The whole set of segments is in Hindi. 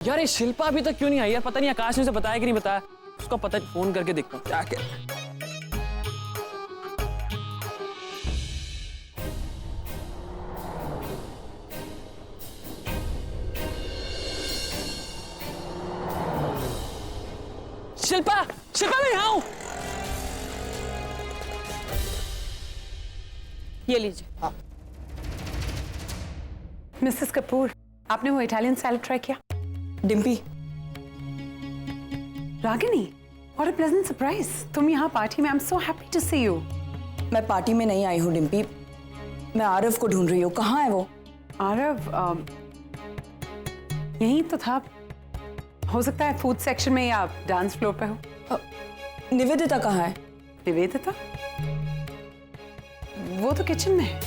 यार ये शिल्पा अभी तक क्यों नहीं आई यार? पता नहीं आकाश ने उसे बताया कि नहीं बताया। उसको पता, फोन करके देखता हूँ क्या क्या। शिल्पा, शिल्पा मैं यहाँ हूँ। ये लीजिए। मिसेस कपूर, आपने वो इटालियन सैलेड ट्राई किया? Dimpi, Ragini, what a pleasant surprise. तुम यहाँ पार्टी में। I am so happy to see you. मैं पार्टी में नहीं आई हूँ डिम्पी, मैं आरव को ढूंढ रही हूँ। कहाँ है वो? आरव यहीं तो था। हो सकता है फूड सेक्शन में या डांस फ्लोर पे हो। निवेदिता कहाँ है? निवेदिता? वो तो किचन में है।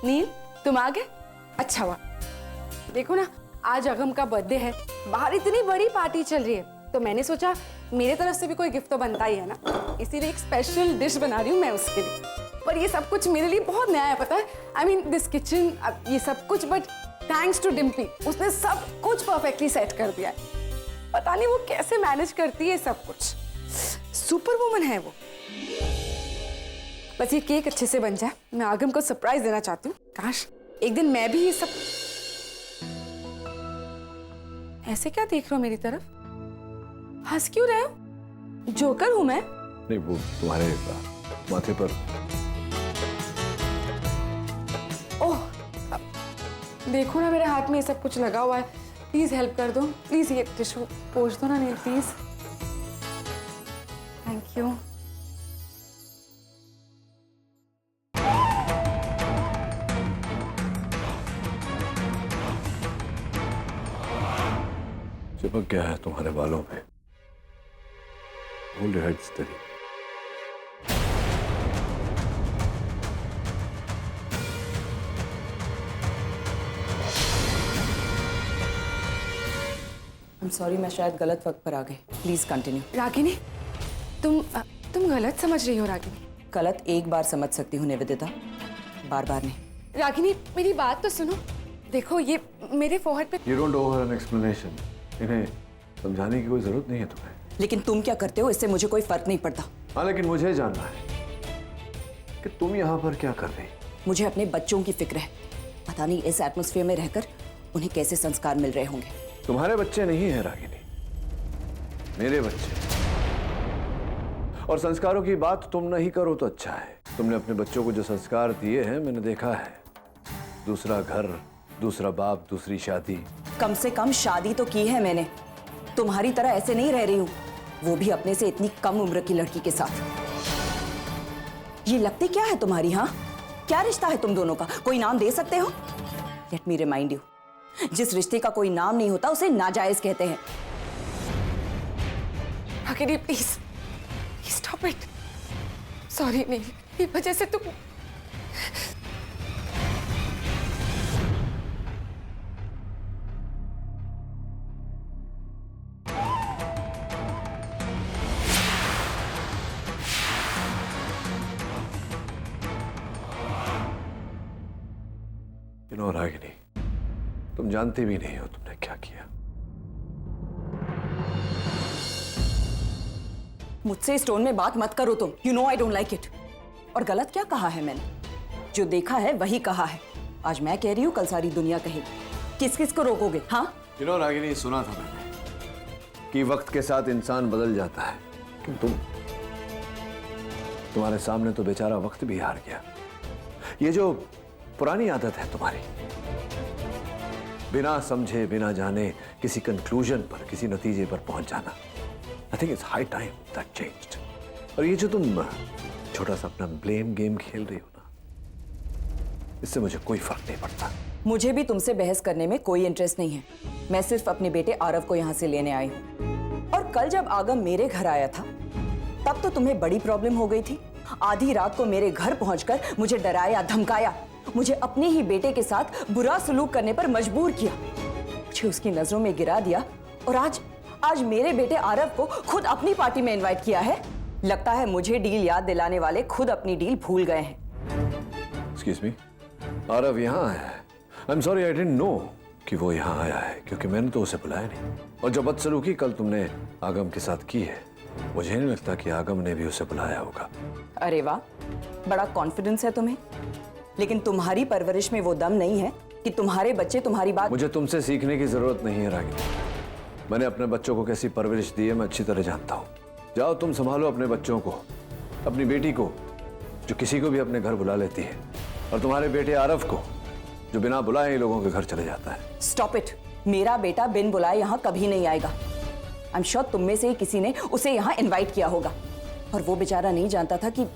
नील, तुम आ गए? अच्छा हुआ। देखो ना, आज अगम का बर्थडे है, बाहर इतनी बड़ी पार्टी चल रही है, तो मैंने सोचा मेरे तरफ से भी कोई गिफ्ट तो बनता ही है ना, इसीलिए एक स्पेशल डिश बना रही हूँ मैं उसके लिए। पर ये सब कुछ मेरे लिए बहुत नया है, पता है। आई मीन दिस किचन, ये सब कुछ, बट थैंक्स टू डिम्पी, उसने सब कुछ परफेक्टली सेट कर दिया है। पता नहीं वो कैसे मैनेज करती है सब कुछ। सुपर वुमन है वो। बस ये केक अच्छे से बन जाए, मैं आगम को सरप्राइज देना चाहती हूँ। काश एक दिन मैं भी ये सब। ऐसे क्या देख रहे हो मेरी तरफ? हंस क्यों रहे हो? जोकर हूं मैं? नहीं, वो तुम्हारे माथे पर। ओह, देखो ना मेरे हाथ में ये सब कुछ लगा हुआ है। प्लीज हेल्प कर दो, प्लीज ये टिश्यू पोंछ दो ना नील, प्लीज। Thank you. चिपक गया है तुम्हारे बालों पे। Hold your head steady. I'm sorry, मैं शायद गलत वक्त पर आ गई। Please continue. रागिनी, तुम गलत समझ रही हो रागिनी। गलत एक बार समझ सकती हूँ निवेदिता, बार बार नहीं। रागिनी मेरी बात तो सुनो। देखो ये मेरे फोरहेड पे। You don't owe her an explanation. इन्हें समझाने की कोई जरूरत नहीं है तुम्हें। लेकिन तुम क्या करते हो इससे मुझे कोई फर्क नहीं पड़ता। हाँ, लेकिन मुझे जानना है कि तुम यहाँ पर क्या कर रही। मुझे अपने बच्चों की फिक्र है। पता नहीं इस एटमॉस्फेयर में रहकर उन्हें कैसे संस्कार मिल रहे होंगे। तुम्हारे बच्चे नहीं है रागिनी, मेरे बच्चे। और संस्कारों की बात तुम नहीं करो तो अच्छा है। तुमने अपने बच्चों को जो संस्कार दिए हैं मैंने देखा है। दूसरा घर, दूसरा बाप, दूसरी शादी। कम से कम शादी तो की है मैंने। तुम्हारी तरह ऐसे नहीं रह रही हूं, वो भी अपने से इतनी कम उम्र की लड़की के साथ। ये लगती क्या है तुम्हारी? हाँ, क्या रिश्ता है तुम दोनों का? कोई नाम दे सकते हो? लेट मी रिमाइंड यू, जिस रिश्ते का कोई नाम नहीं होता उसे नाजायज कहते हैं। Ragini please stop it. Sorry Neel, ये वजह से तुम। रागिनी, तुम जानती भी नहीं हो तुमने क्या किया। मुझसे इस टोन में बात मत करो तुम। You know I don't like it. और गलत क्या कहा है मैंने? जो देखा है वही कहा है। आज मैं कह रही हूँ, कल सारी दुनिया कहेगी। किस किस को रोकोगे? हाँ रागिनी, सुना था मैंने कि वक्त के साथ इंसान बदल जाता है, लेकिन तुम्हारे सामने तो बेचारा वक्त भी हार गया। ये जो पुरानी आदत है तुम्हारी, बिना समझे बिना जाने किसी कंक्लूजन पर, किसी नतीजे पर पहुंच जाना, I think it's high time that changed. और ये जो तुम छोटा सा अपना ब्लेम गेम खेल रही हो ना, इससे मुझे कोई फर्क नहीं पड़ता। मुझे भी तुमसे बहस करने में कोई इंटरेस्ट नहीं है। मैं सिर्फ अपने बेटे आरव को यहाँ से लेने आई हूँ। और कल जब आगम मेरे घर आया था तब तो तुम्हें बड़ी प्रॉब्लम हो गई थी। आधी रात को मेरे घर पहुंचकर मुझे डराया, धमकाया, मुझे अपने ही बेटे के साथ बुरा सलूक करने पर मजबूर किया, मुझे उसकी नजरों में गिरा दिया। और आज मेरे बेटे आरव को खुद अपनी पार्टी में इनवाइट किया है। लगता है मुझे डील याद दिलाने वाले खुद अपनी डील भूल गए हैं। एक्सक्यूज मी, आरव यहाँ आया है? I am sorry, I didn't know कि वो यहाँ आया है, क्योंकि मैंने तो उसे बुलाया नहीं। और जो बदसलूकी कल तुमने आगम के साथ की है, मुझे नहीं लगता कि आगम ने भी उसे बुलाया होगा। अरे वाह, बड़ा कॉन्फिडेंस है तुम्हें, लेकिन तुम्हारी परवरिश में वो दम नहीं है कि तुम्हारे बच्चे तुम्हारी बात। मुझे तुमसे सीखने की जरूरत नहीं है रागिनी। मैंने अपने बच्चों को कैसी परवरिश दी है मैं अच्छी तरह जानता हूँ। जाओ तुम संभालो अपने बच्चों को, अपनी बेटी को जो किसी को भी अपने घर बुला लेती है, और तुम्हारे बेटे आरव को जो बिना बुलाए ही लोगों के घर चले जाता है। Stop it. मेरा बेटा बिन बुलाए यहाँ कभी नहीं आएगा। आई एम श्योर तुम में से ही किसी ने उसे यहाँ इनवाइट किया होगा, और वो बेचारा नहीं जानता था कि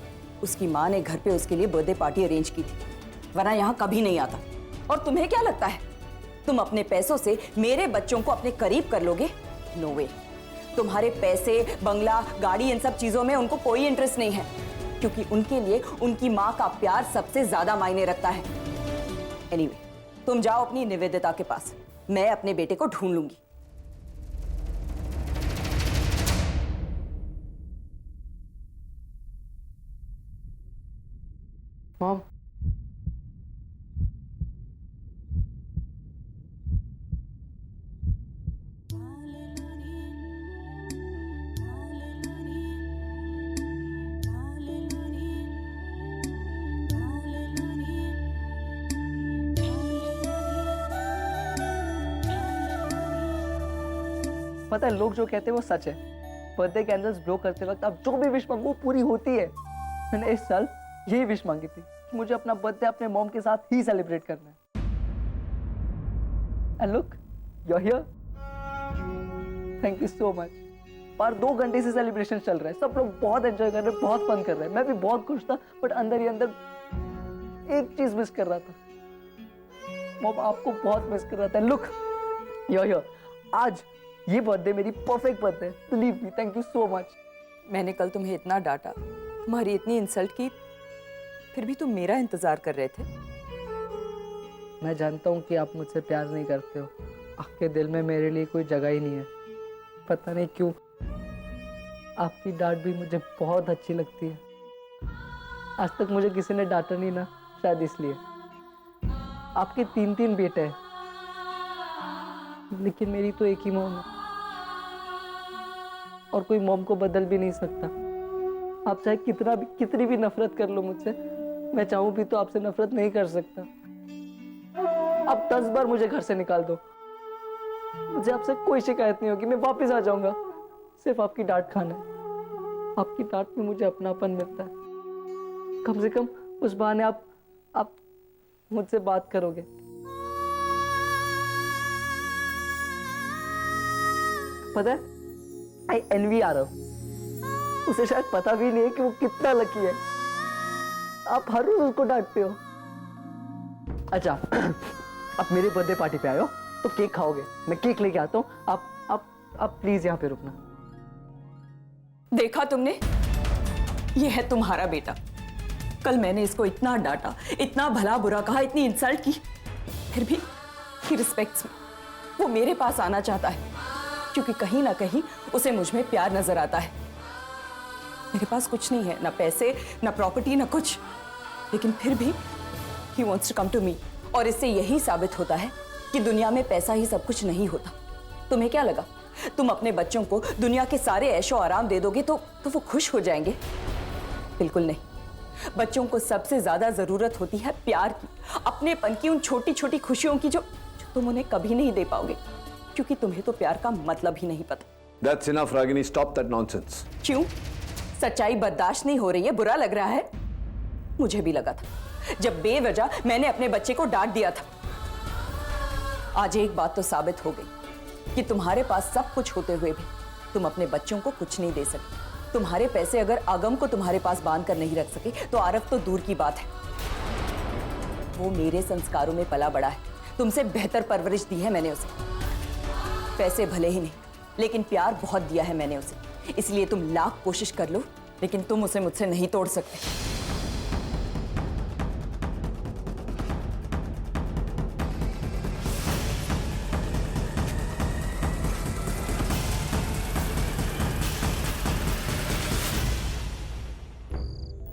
उसकी माँ ने घर पे उसके लिए बर्थडे पार्टी अरेंज की थी, वरना यहाँ कभी नहीं आता। और तुम्हें क्या लगता है तुम अपने पैसों से मेरे बच्चों को अपने करीब कर लोगे? नो वे। तुम्हारे पैसे, बंगला, गाड़ी, इन सब चीजों में उनको कोई इंटरेस्ट नहीं है, क्योंकि उनके लिए उनकी माँ का प्यार सबसे ज्यादा मायने रखता है। एनीवे, तुम जाओ अपनी निवेदिता के पास, मैं अपने बेटे को ढूंढ लूंगी। मॉम, पता है लोग जो कहते हैं वो सच है। बर्थडे कैंडल्स ब्लो करते वक्त आप जो भी विश मांगो वो पूरी होती है। मैंने इस साल यही विश मांगी थी कि मुझे अपना बर्थडे अपने मॉम के साथ ही सेलिब्रेट करना है। And look, you are here. Thank you so much. पर 2 घंटे से सेलिब्रेशन चल रहा है, सब लोग बहुत एंजॉय कर रहे हैं, बहुत फन कर रहे हैं। मैं भी बहुत खुश था, बट अंदर ही अंदर एक चीज मिस कर रहा था। मॉम आपको बहुत मिस कर रहा था। Look, you are here. आज ये बर्थडे मेरी परफेक्ट बर्थडे है, believe me. Thank you so much. मैंने कल तुम्हें इतना डांटा, तुम्हारी इतनी इंसल्ट की, फिर भी तुम मेरा इंतजार कर रहे थे। मैं जानता हूँ कि आप मुझसे प्यार नहीं करते हो, आपके दिल में मेरे लिए कोई जगह ही नहीं है। पता नहीं क्यों आपकी डांट भी मुझे बहुत अच्छी लगती है। आज तक मुझे किसी ने डांटा नहीं ना, शायद इसलिए। आपके 3 बेटे हैं, लेकिन मेरी तो एक ही मॉम है, और कोई मॉम को बदल भी नहीं सकता। आप चाहे कितनी भी नफरत कर लो मुझसे, मैं चाहूं भी तो आपसे नफरत नहीं कर सकता। आप 10 बार मुझे घर से निकाल दो, मुझे आपसे कोई शिकायत नहीं होगी। मैं वापस आ जाऊंगा, सिर्फ आपकी डांट खाना है। आपकी डांट में मुझे अपनापन मिलता है। कम से कम उस बहाने आप मुझसे बात करोगे। पता है, आई एनवी आरव। उसे शायद पता भी नहीं है कि वो कितना लकी है। आप हर रोज उसको डांटते हो। अच्छा, आप मेरे बर्थडे पार्टी पे आए हो तो केक खाओगे, मैं केक लेके आता हूँ। आप प्लीज यहाँ पे रुकना। देखा तुमने, ये है तुम्हारा बेटा। कल मैंने इसको इतना डांटा, इतना भला बुरा कहा, इतनी इंसल्ट की, फिर भी ही रिस्पेक्ट्स मी। वो मेरे पास आना चाहता है क्योंकि कहीं ना कहीं उसे मुझ में प्यार नजर आता है। मेरे पास कुछ नहीं है, ना पैसे, ना प्रॉपर्टी, ना कुछ, लेकिन फिर भी he wants to come to me. और इससे यही साबित होता है कि दुनिया में पैसा ही सब कुछ नहीं होता। तुम्हें क्या लगा तुम अपने बच्चों को दुनिया के सारे ऐशो आराम दे दोगे तो वो खुश हो जाएंगे? बिल्कुल नहीं। बच्चों को सबसे ज्यादा जरूरत होती है प्यार की, अपनेपन की, उन छोटी छोटी खुशियों की जो तुम उन्हें कभी नहीं दे पाओगे, क्योंकि तुम्हें तो प्यार का मतलब ही नहीं पता। That's enough, Ragini. Stop that nonsense. क्यों? सच्चाई बर्दाश्त नहीं हो रही है? बुरा लग रहा है? मुझे भी लगा था जब बेवजह मैंने अपने बच्चे को डांट दिया था। आज एक बात तो साबित हो गई कि तुम्हारे पास सब कुछ होते हुए भी तुम अपने बच्चों को कुछ नहीं दे सके। तुम्हारे पैसे अगर आगम को तुम्हारे पास बांध कर नहीं रख सके तो आरव तो दूर की बात है। वो मेरे संस्कारों में पला बड़ा है, तुमसे बेहतर परवरिश दी है मैंने उसे। पैसे भले ही नहीं, लेकिन प्यार बहुत दिया है मैंने उसे। इसलिए तुम लाख कोशिश कर लो, लेकिन तुम उसे मुझसे नहीं तोड़ सकते।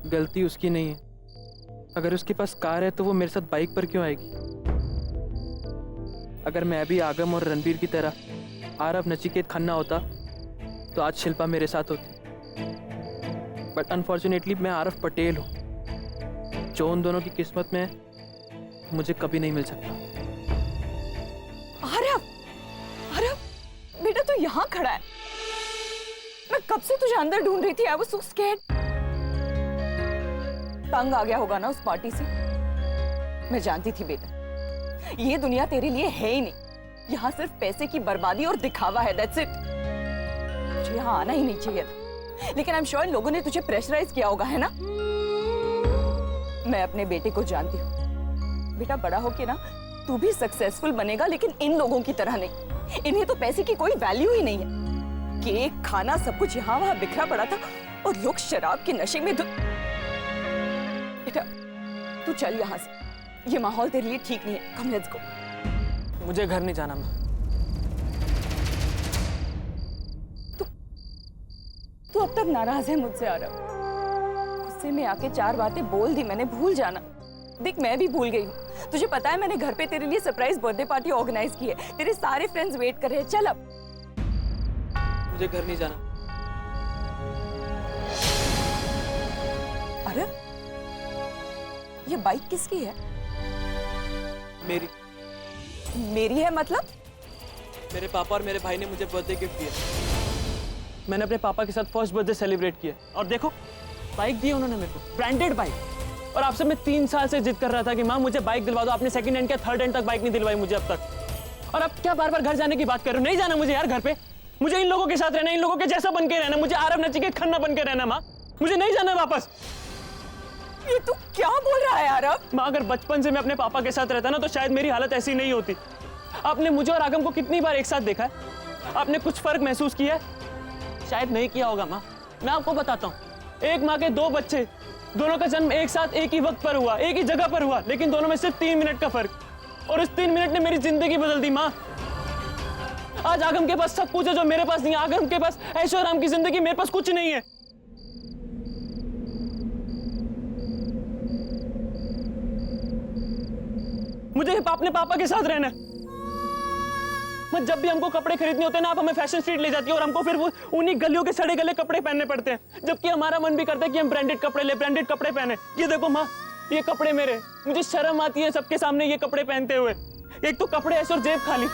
गलती उसकी नहीं है, अगर उसके पास कार है तो वो मेरे साथ बाइक पर क्यों आएगी? अगर मैं भी आगम और रणबीर की तरह आरव नचिकेत खन्ना होता तो आज शिल्पा मेरे साथ होती। बट अनफॉर्चुनेटली मैं आरव पटेल हूँ, जो उन दोनों की किस्मत में है, मुझे कभी नहीं मिल सकता। आरव, आरव, बेटा तू यहाँ खड़ा है। मैं कब से तुझे अंदर ढूंढ रही थी। I was so scared. तंग आ गया होगा ना उस पार्टी से। मैं जानती थी बेटा, ये दुनिया तेरे लिए है ही नहीं। यहाँ सिर्फ पैसे की बर्बादी और दिखावा है। That's it. तुझे यहाँ आना ही नहीं चाहिए था, लेकिन आई एम श्योर लोगों ने तुझे प्रेशराइज किया होगा, है ना? मैं अपने बेटे को जानती हूँ। बेटा बड़ा हो के ना तू भी सक्सेसफुल बनेगा, लेकिन इन लोगों की तरह नहीं। इन्हें तो पैसे की कोई वैल्यू ही नहीं है। केक, खाना, सब कुछ यहाँ वहां बिखरा पड़ा था और लोग शराब के नशे में बेटा तू चल यहाँ से। ये माहौल तेरे लिए ठीक नहीं है। Come let's go. मुझे घर नहीं जाना। मैं तू अब तक नाराज है मुझसे आ रहा। गुस्से में आके 4 बातें बोल दी मैंने, भूल जाना। देख मैं भी भूल गई हूँ। तुझे पता है मैंने घर पे तेरे लिए सरप्राइज बर्थडे पार्टी ऑर्गेनाइज की है। तेरे सारे फ्रेंड्स वेट कर रहे हैं। चल अब। मुझे घर नहीं जाना। अरे ये बाइक किसकी है? मेरी मेरी है मतलब? मेरे पापा और मेरे भाई ने मुझे बर्थडे गिफ्ट दिया। मैंने अपने पापा के साथ फर्स्ट बर्थडे सेलिब्रेट किया और देखो बाइक दी उन्होंने मेरे को, ब्रांडेड बाइक। और आपसे मैं 3 साल से जिद कर रहा था कि माँ मुझे बाइक दिलवा दो। आपने सेकंड हैंड क्या थर्ड हैंड तक बाइक नहीं दिलवाई मुझे अब तक। और अब क्या बार बार घर जाने की बात कर रहे हो? नहीं जाना मुझे यार घर पे। मुझे इन लोगों के साथ रहना, इन लोगों के जैसा बन के रहना। मुझे आरव नचिकेत खन्ना बन के रहना। माँ मुझे नहीं जाना वापस। ये तू क्या बोल रहा है आरव? माँ अगर बचपन से मैं अपने पापा के साथ रहता ना तो शायद मेरी हालत ऐसी नहीं होती। आपने मुझे और आगम को कितनी बार एक साथ देखा है? आपने कुछ फर्क महसूस किया है? शायद नहीं किया होगा माँ। मैं आपको बताता हूँ, एक माँ के 2 बच्चे, दोनों का जन्म एक साथ एक ही वक्त पर हुआ, एक ही जगह पर हुआ, लेकिन दोनों में सिर्फ 3 मिनट का फर्क। और इस 3 मिनट ने मेरी जिंदगी बदल दी माँ। आज आगम के पास सब कुछ है जो मेरे पास नहीं है। आगम के पास ऐशो आराम की जिंदगी, मेरे पास कुछ नहीं है। मुझे अपने पापा के साथ रहना है। मैं जब भी हमको कपड़े खरीदने होते हैं ना, आप हमें फैशन स्ट्रीट ले जाती है और हमको फिर वो उन्हीं गलियों के सड़े गले कपड़े पहनने पड़ते हैं, जबकि हमारा मन भी करता है कि हम ब्रांडेड कपड़े ले, ब्रांडेड कपड़े पहने। ये देखो माँ, ये कपड़े मेरे, मुझे शर्म आती है सबके सामने ये कपड़े पहनते हुए। एक तो कपड़े ऐसे और जेब खाली।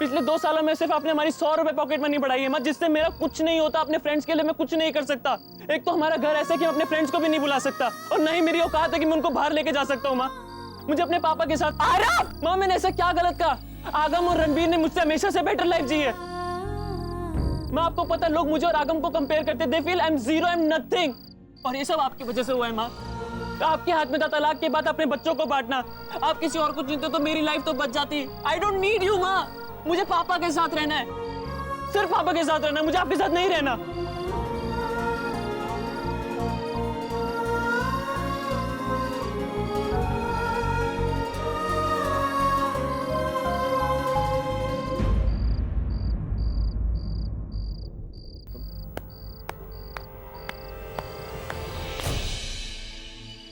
पिछले 2 सालों में सिर्फ आपने हमारी 100 रुपए पॉकेट मनी बढ़ाई है माँ, जिससे मेरा कुछ नहीं होता। अपने फ्रेंड्स के लिए मैं कुछ नहीं कर सकता। एक तो हमारा घर ऐसा कि मैं अपने फ्रेंड्स को भी नहीं बुला सकता, और न ही मेरी औकात है कि मैं उनको बाहर लेके जा सकता हूँ माँ। मुझे अपने पापा के साथ। आरव! माँ मैंने ऐसा क्या गलत कहा? आगम और रणबीर ने मुझसे हमेशा से बेटर लाइफ जी है। माँ आपको पता है लोग मुझे और आगम को कंपेयर करते, they feel I am zero, I am nothing. और ये सब आपकी वजह से हुआ है माँ। आपके हाथ में था तलाक के बाद अपने बच्चों को बांटना। आप किसी और को चुनते तो मेरी लाइफ तो बच जाती। आई डोंट नीड यू माँ। मुझे पापा के साथ रहना है, सिर्फ पापा के साथ रहना है। मुझे आपके साथ नहीं रहना।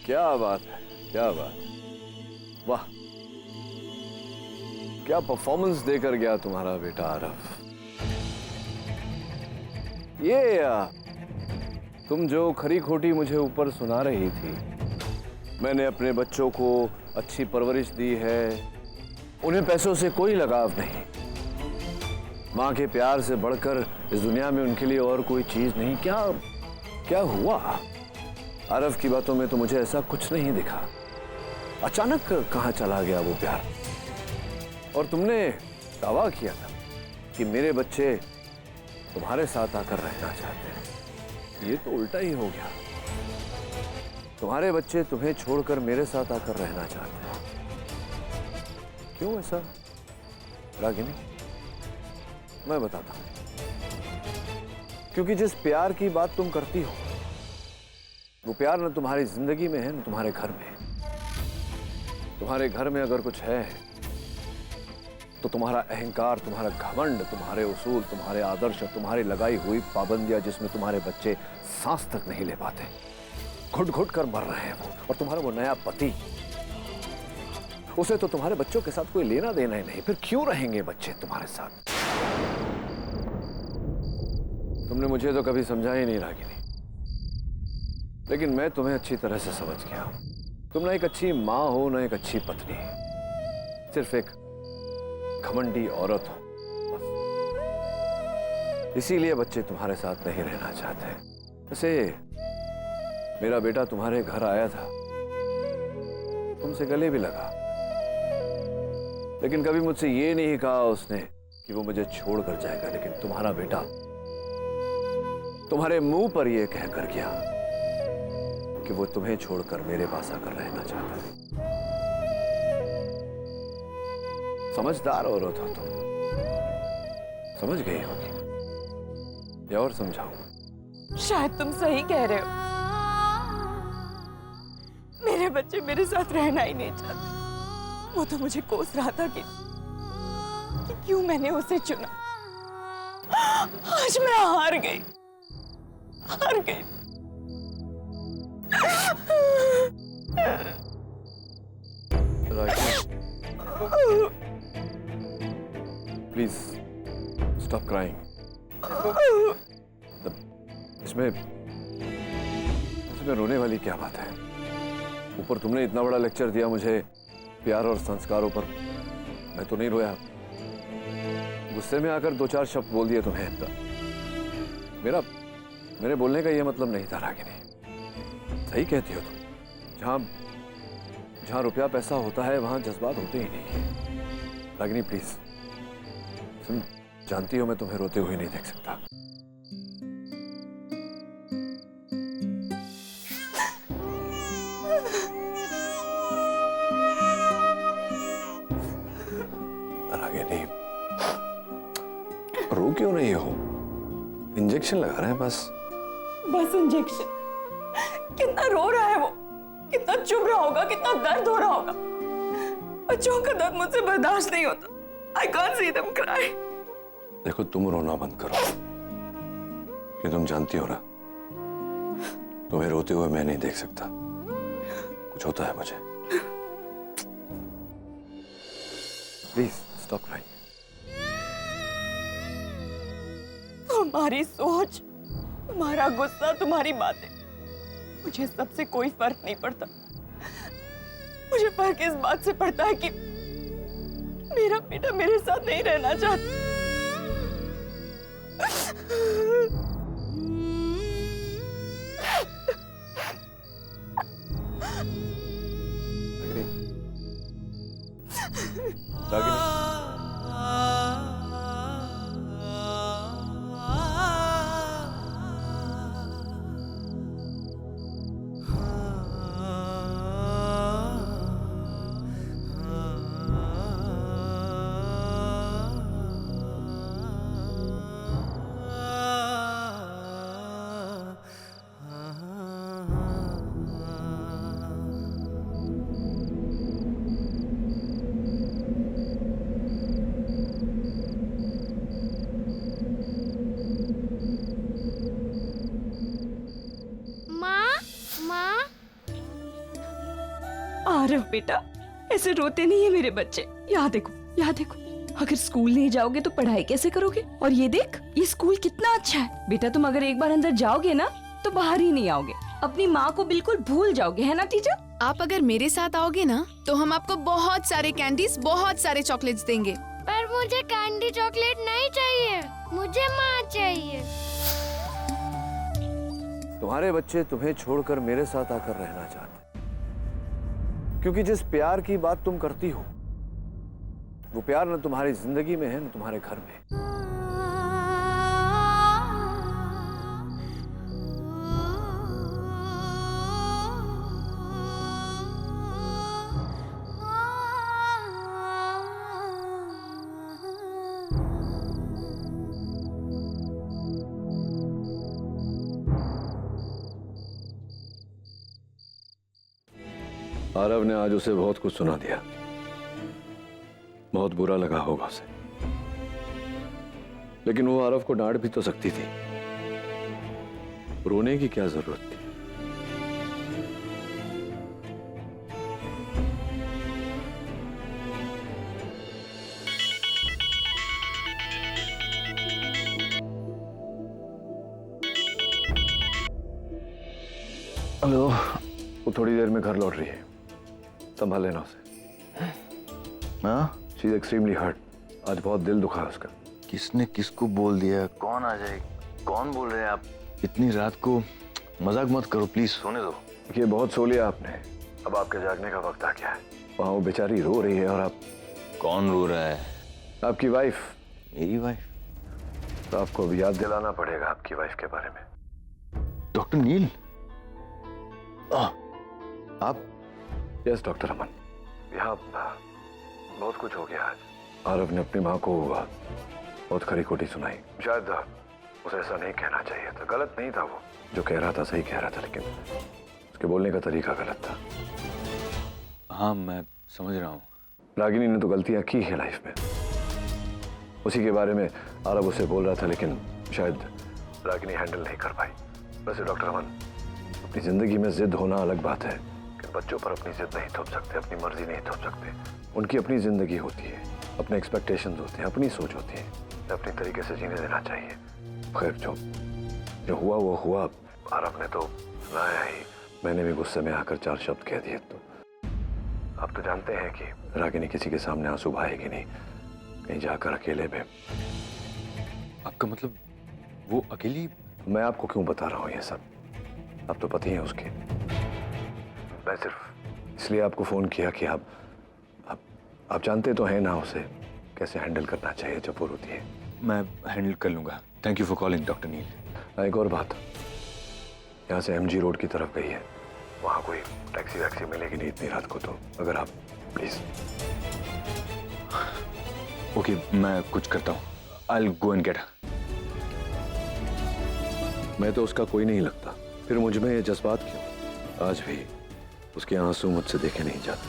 क्या बात है, क्या बात। वाह, क्या परफॉर्मेंस देकर गया तुम्हारा बेटा आरव। तुम जो खरी खोटी मुझे ऊपर सुना रही थी, मैंने अपने बच्चों को अच्छी परवरिश दी है, उन्हें पैसों से कोई लगाव नहीं। माँ के प्यार से बढ़कर इस दुनिया में उनके लिए और कोई चीज नहीं। क्या क्या हुआ? आरव की बातों में तो मुझे ऐसा कुछ नहीं दिखा। अचानक कहाँ चला गया वो प्यार? और तुमने दावा किया था कि मेरे बच्चे तुम्हारे साथ आकर रहना चाहते हैं। ये तो उल्टा ही हो गया। तुम्हारे बच्चे तुम्हें छोड़कर मेरे साथ आकर रहना चाहते हैं। क्यों ऐसा रागिनी? मैं बताता हूं। क्योंकि जिस प्यार की बात तुम करती हो, वो प्यार न तुम्हारी जिंदगी में है न तुम्हारे घर में। तुम्हारे घर में अगर कुछ है तो तुम्हारा अहंकार, तुम्हारा घमंड, तुम्हारे उसूल, तुम्हारे आदर्श, तुम्हारी लगाई हुई पाबंदियां, जिसमें तुम्हारे बच्चे सांस तक नहीं ले पाते। घुट घुट कर मर रहे हैं वो, और तुम्हारा वो नया पति, उसे तो तुम्हारे बच्चों के साथ कोई लेना देना ही नहीं, फिर क्यों रहेंगे बच्चे तुम्हारे साथ? तुमने मुझे तो कभी समझा ही नहीं रागिनी, लेकिन मैं तुम्हें अच्छी तरह से समझ गया हूं। तुम ना एक अच्छी माँ हो, ना एक अच्छी पत्नी, सिर्फ एक घमंडी औरत हो बस। इसीलिए बच्चे तुम्हारे साथ नहीं रहना चाहते। वैसे मेरा बेटा तुम्हारे घर आया था, तुमसे गले भी लगा, लेकिन कभी मुझसे ये नहीं कहा उसने कि वो मुझे छोड़ कर जाएगा। लेकिन तुम्हारा बेटा तुम्हारे मुंह पर यह कहकर गया कि वो तुम्हें छोड़कर मेरे पास आकर रहना चाहता है। समझदार औरत हो तुम, समझ गई होगी, या और समझाऊं? शायद तुम सही कह रहे हो। मेरे बच्चे मेरे साथ रहना ही नहीं चाहते। वो तो मुझे कोस रहा था कि क्यों मैंने उसे चुना। आज मैं हार गई। Please stop crying. इसमें रोने वाली क्या बात है? ऊपर तुमने इतना बड़ा लेक्चर दिया मुझे प्यार और संस्कारों पर, मैं तो नहीं रोया। गुस्से में आकर 2-4 शब्द बोल दिए तुम्हें। मेरे बोलने का यह मतलब नहीं था रागिनी। सही कहती हो तुम, जहां रुपया पैसा होता है वहां जज्बात होते ही नहीं है। रागिनी प्लीज, तुम जानती हो मैं तुम्हें रोते हुए नहीं देख सकता। रागिनी रो क्यों नहीं हो? इंजेक्शन लगा रहे हैं बस इंजेक्शन। कितना रो रहा है वो, कितना चुभ रहा होगा, कितना दर्द हो रहा होगा। बच्चों का दर्द मुझसे बर्दाश्त नहीं होता। I can't see them cry. देखो तुम रोना बंद करो, कि तुम जानती हो ना, तुम्हें रोते हुए मैं नहीं देख सकता। कुछ होता है मुझे। Please stop crying. तुम्हारी सोच, तुम्हारा गुस्सा, तुम्हारी बातें, मुझे सबसे कोई फर्क नहीं पड़ता। मुझे फर्क इस बात से पड़ता है कि मेरा बेटा मेरे साथ नहीं रहना चाहता। रागिनी, आरव बेटा, ऐसे रोते नहीं है मेरे बच्चे। यहाँ देखो, यहाँ देखो। अगर स्कूल नहीं जाओगे तो पढ़ाई कैसे करोगे? और ये देख, ये स्कूल कितना अच्छा है। बेटा तुम अगर एक बार अंदर जाओगे ना तो बाहर ही नहीं आओगे। अपनी माँ को बिल्कुल भूल जाओगे, है ना टीचर? आप अगर मेरे साथ आओगे ना तो हम आपको बहुत सारे कैंडीज, बहुत सारे चॉकलेट्स देंगे। पर मुझे कैंडी चॉकलेट नहीं चाहिए, मुझे माँ चाहिए। तुम्हारे बच्चे तुम्हें छोड़कर मेरे साथ आकर रहना चाहते, क्योंकि जिस प्यार की बात तुम करती हो वो प्यार न तुम्हारी जिंदगी में है न तुम्हारे घर में। आरव ने आज उसे बहुत कुछ सुना दिया, बहुत बुरा लगा होगा उसे, लेकिन वो आरव को डांट भी तो सकती थी। रोने की क्या जरूरत थी? हेलो, वो थोड़ी देर में घर लौट रही है, संभाल लेना उसे। हाँ, शी इज एक्सट्रीमली हर्ट। आज बहुत दिल दुखा है उसका। किसने किसको बोल दिया? कौन आ जाए? कौन बोल रहे हैं आप? इतनी रात को मजाक मत करो प्लीज, सोने दो। ये बहुत सो लिया आपने, अब आपके जागने का वक्त आ गया है। वहाँ वो बेचारी रो रही है और आप। कौन रो रहा है? आपकी वाइफ। मेरी वाइफ? तो आपको अब याद दिलाना पड़ेगा आपकी वाइफ के बारे में। डॉक्टर नील, आप? यस डॉक्टर अमन, यहाँ बहुत कुछ हो गया आज। आरव ने अपनी माँ को बहुत खरी खोटी सुनाई। शायद उसे ऐसा नहीं कहना चाहिए था, गलत नहीं था वो जो कह रहा था, सही कह रहा था, लेकिन उसके बोलने का तरीका गलत था। हाँ मैं समझ रहा हूँ। रागिनी ने तो गलतियां की है लाइफ में, उसी के बारे में आरव उसे बोल रहा था, लेकिन शायद रागिनी हैंडल नहीं कर पाई। वैसे डॉक्टर अमन, अपनी जिंदगी में जिद होना अलग बात है, कि बच्चों पर अपनी जिद नहीं थोप सकते, अपनी मर्जी नहीं थोप सकते। उनकी अपनी जिंदगी होती है, अपने एक्सपेक्टेशंस होते हैं, अपनी सोच होती है, अपनी तरीके से जीने देना चाहिए। खैर जो हुआ वो हुआ। आरव ने तो सुनाया ही, मैंने भी गुस्से में आकर 4 शब्द कह दिए। तो आप तो जानते हैं कि रागिनी किसी के सामने आंसू बहाएगी नहीं, कहीं जाकर अकेले में। आपका मतलब वो अकेली? मैं आपको क्यों बता रहा हूँ ये सब, आप तो पति हैं उसके। मैं सिर्फ इसलिए आपको फोन किया कि आप जानते तो हैं ना उसे कैसे हैंडल करना चाहिए जब वो रोती है। मैं हैंडल कर लूंगा। Thank you for calling doctor Neel. एक और बात, यहाँ से MG रोड की तरफ गई है, वहाँ कोई टैक्सी वैक्सी मिलेगी नहीं इतनी रात को, तो अगर आप प्लीज। ओके, मैं कुछ करता हूँ। I will go and get. मैं तो उसका कोई नहीं लगता, फिर मुझ में ये जज्बात क्यों? आज भी उसके आंसू मुझसे देखे नहीं जाते।